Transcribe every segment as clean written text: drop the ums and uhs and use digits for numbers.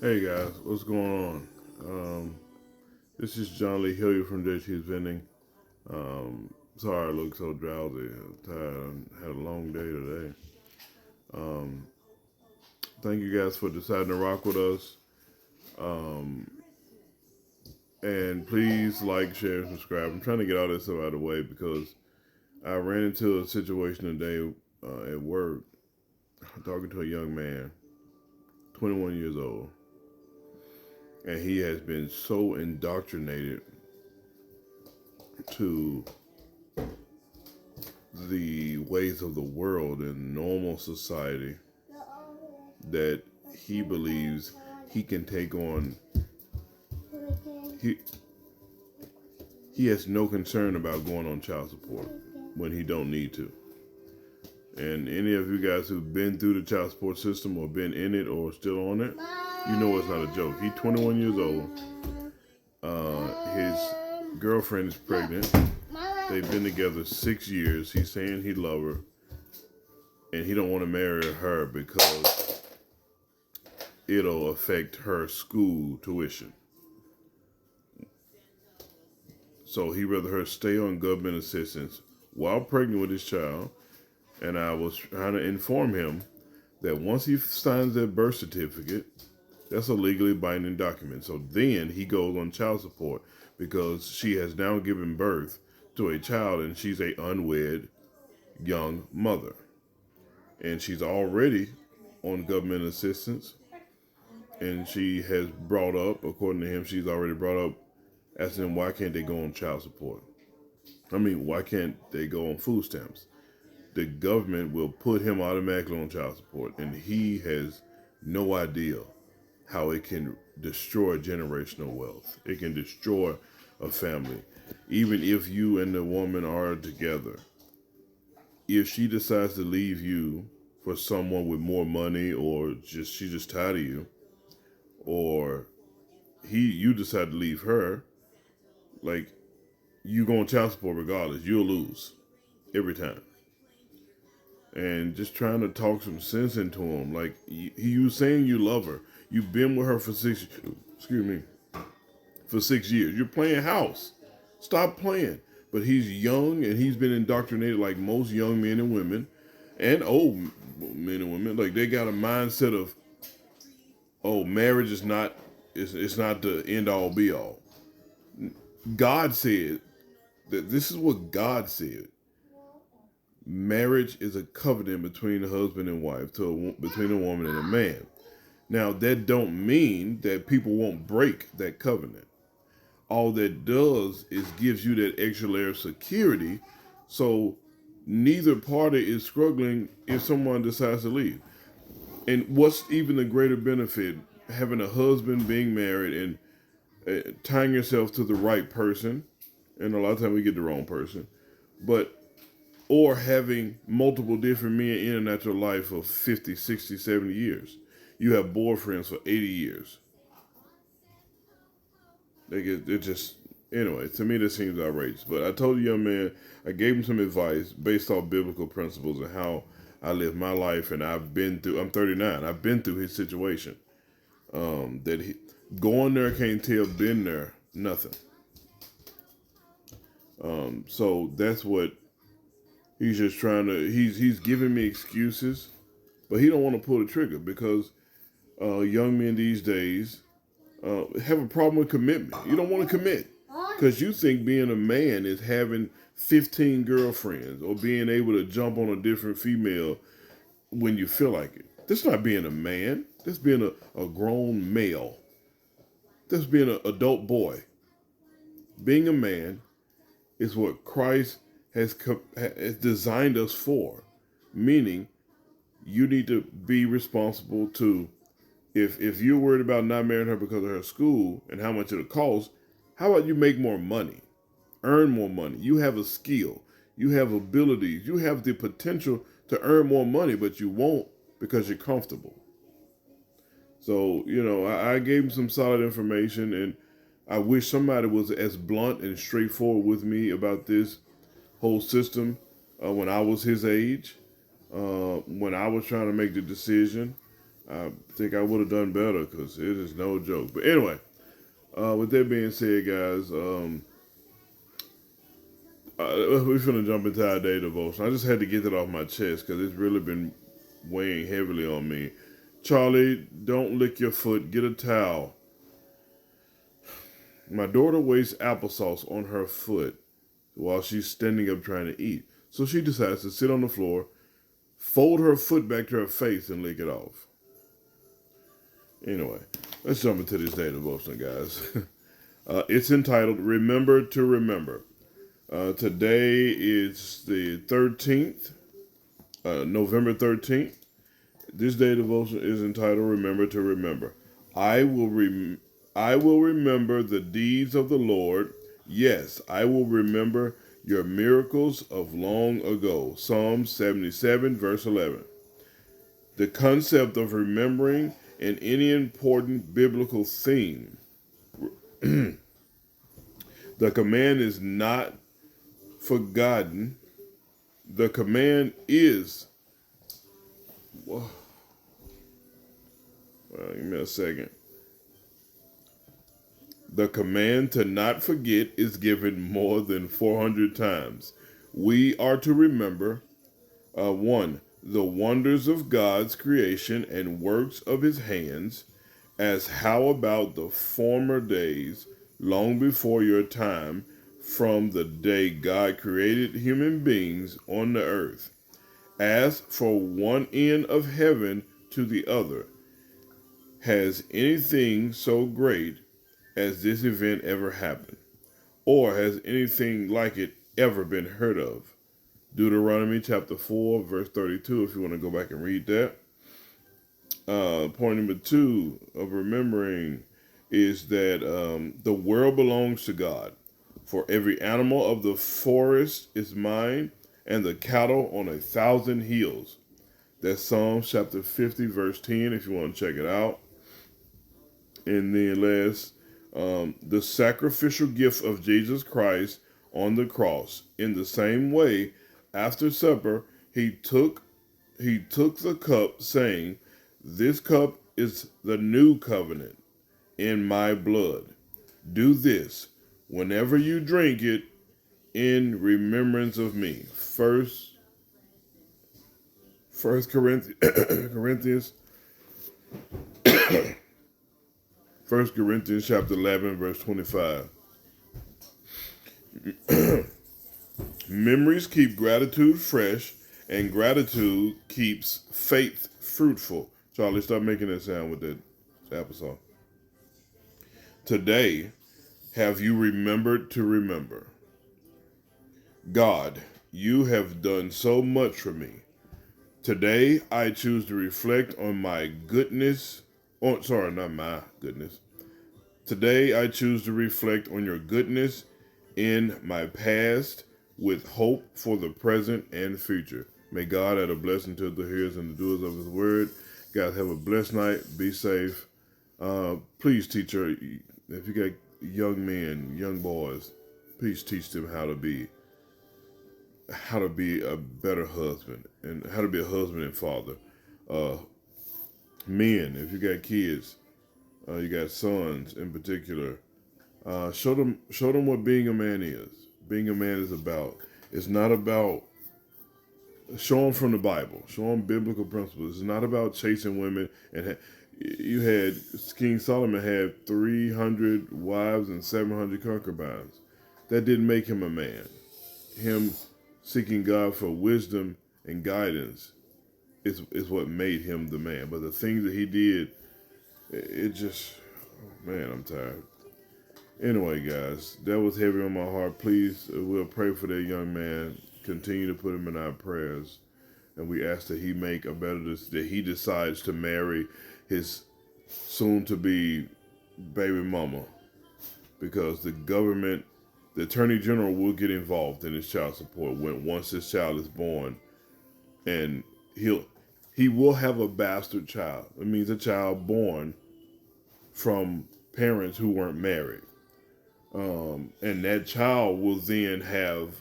Hey guys, what's going on? Um, this is John Lee Hilliard from JT's Vending. Sorry I look so drowsy. I'm tired. I had a long day today. Um, Thank you guys for deciding to rock with us. Um, and please like, share, and subscribe. I'm trying to get all this stuff out of the way because I ran into a situation today at work talking to a young man, 21 years old. And he has been so indoctrinated to the ways of the world and normal society that he believes he can take on. He he has no concern about going on child support when he don't need to. And any of you guys who've been through the child support system or been in it or still on it, you know it's not a joke. He's 21 years old. His girlfriend is pregnant. They've been together 6 years. He's saying he loves her, and he don't want to marry her because it'll affect her school tuition. So he'd rather her stay on government assistance while pregnant with his child. And I was trying to inform him that once he signs that birth certificate, that's a legally binding document. So then he goes on child support because she has now given birth to a child and she's a unwed young mother. And she's already on government assistance. And she has brought up, according to him, she's already brought up asking him why can't they go on child support? I mean, why can't they go on food stamps? The government will put him automatically on child support, and he has no idea how it can destroy generational wealth. It can destroy a family. Even if you and the woman are together, if she decides to leave you for someone with more money, or just she's just tired of you, or you decide to leave her, like, you go on child support regardless. You'll lose every time. And just trying to talk some sense into him. Like, you saying you love her. You've been with her for for 6 years. You're playing house. Stop playing. But he's young and he's been indoctrinated like most young men and women and old men and women. Like, they got a mindset of, oh, marriage is not, it's not the end all be all. God said that this is what God said. Marriage is a covenant between a husband and wife, between a woman and a man. Now, that don't mean that people won't break that covenant. All that does is gives you that extra layer of security, so neither party is struggling if someone decides to leave. And what's even the greater benefit, having a husband, being married, and tying yourself to the right person, and a lot of times we get the wrong person, but or having multiple different men in and out your life for 50, 60, 70 years. You have boyfriends for 80 years. It just, anyway, to me, this seems outrageous. But I told the young man, I gave him some advice based off biblical principles and how I live my life. And I'm 39, I've been through his situation. Going there can't tell, been there, nothing. So that's what he's just trying to, he's giving me excuses, but he don't want to pull the trigger because young men these days have a problem with commitment. You don't want to commit because you think being a man is having 15 girlfriends or being able to jump on a different female when you feel like it. That's not being a man. That's being a grown male. That's being an adult boy. Being a man is what Christ has designed us for, meaning you need to be responsible to, if you're worried about not marrying her because of her school and how much it'll cost, how about you make more money, earn more money? You have a skill, you have abilities, you have the potential to earn more money, but you won't because you're comfortable. So, I gave him some solid information, and I wish somebody was as blunt and straightforward with me about this whole system when I was his age, when I was trying to make the decision. I think I would have done better because it is no joke. But anyway, with that being said, guys, we're finna jump into our day devotion. I just had to get that off my chest because it's really been weighing heavily on me. Charlie, don't lick your foot. Get a towel. My daughter wastes applesauce on her foot while she's standing up trying to eat. So she decides to sit on the floor, fold her foot back to her face, and lick it off. Anyway, let's jump into this day devotion, guys. It's entitled Remember to Remember. Today is the 13th, November 13th. This day devotion is entitled Remember to Remember. I will remember the deeds of the Lord. Yes, I will remember your miracles of long ago. Psalm 77, verse 11. The concept of remembering in any important biblical theme. The command is not forgotten. The command is. Well, give me a second. The command to not forget is given more than 400 times. We are to remember 1. The wonders of God's creation and works of his hands, as how about the former days, long before your time, from the day God created human beings on the earth. As for one end of heaven to the other, has anything so great as this event ever happened? Or has anything like it ever been heard of? Deuteronomy chapter 4, verse 32, if you want to go back and read that. Point number 2 of remembering is that the world belongs to God. For every animal of the forest is mine, and the cattle on 1,000 hills. That's Psalms chapter 50, verse 10, if you want to check it out. And then last, the sacrificial gift of Jesus Christ on the cross. In the same way, after supper, he took the cup, saying, "This cup is the new covenant in my blood. Do this whenever you drink it in remembrance of me." First Corinthians 1 Corinthians chapter 11, verse 25. Memories keep gratitude fresh, and gratitude keeps faith fruitful. Charlie, stop making that sound with that applesauce. Today, have you remembered to remember? God, you have done so much for me. Today, I choose to reflect on my goodness. Oh, sorry, not my goodness. Today, I choose to reflect on your goodness in my past with hope for the present and future. May God add a blessing to the hearers and the doers of his word. Guys, have a blessed night. Be safe. Please, teacher, if you got young men, young boys, please teach them how to be a better husband and how to be a husband and father. Men, if you got kids, you got sons in particular, show them what being a man is. Being a man is about. It's not about. Show them from the Bible. Show them biblical principles. It's not about chasing women. And you had King Solomon had 300 wives and 700 concubines. That didn't make him a man. Him seeking God for wisdom and guidance is what made him the man. But the things that he did, it just, oh man, I'm tired. Anyway, guys, that was heavy on my heart. Please, we'll pray for that young man. Continue to put him in our prayers. And we ask that he make a better, that he decides to marry his soon-to-be baby mama. Because the government, the attorney general will get involved in his child support once his child is born. And he will have a bastard child. It means a child born from parents who weren't married. And that child will then have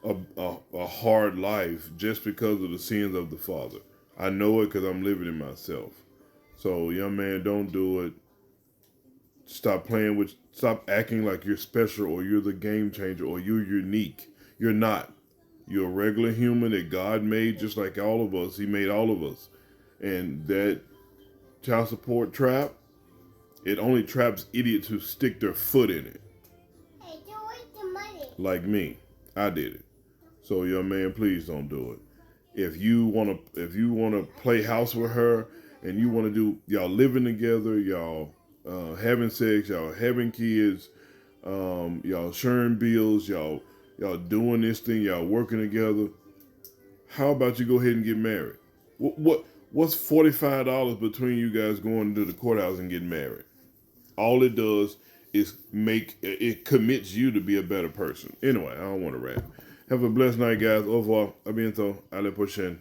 a hard life just because of the sins of the father. I know it because I'm living it myself. So, young man, don't do it. Stop acting like you're special or you're the game changer or you're unique. You're not. You're a regular human that God made just like all of us. He made all of us. And that child support trap, it only traps idiots who stick their foot in it. Hey, don't waste the money. Like me. I did it. So, young man, please don't do it. If you wanna play house with her and you wanna do y'all living together, y'all having sex, y'all having kids, y'all sharing bills, y'all doing this thing, y'all working together. How about you go ahead and get married? What's $45 between you guys going to the courthouse and getting married? All it does is it commits you to be a better person. Anyway, I don't want to rap. Have a blessed night, guys. Au revoir. A bientôt. À la prochaine.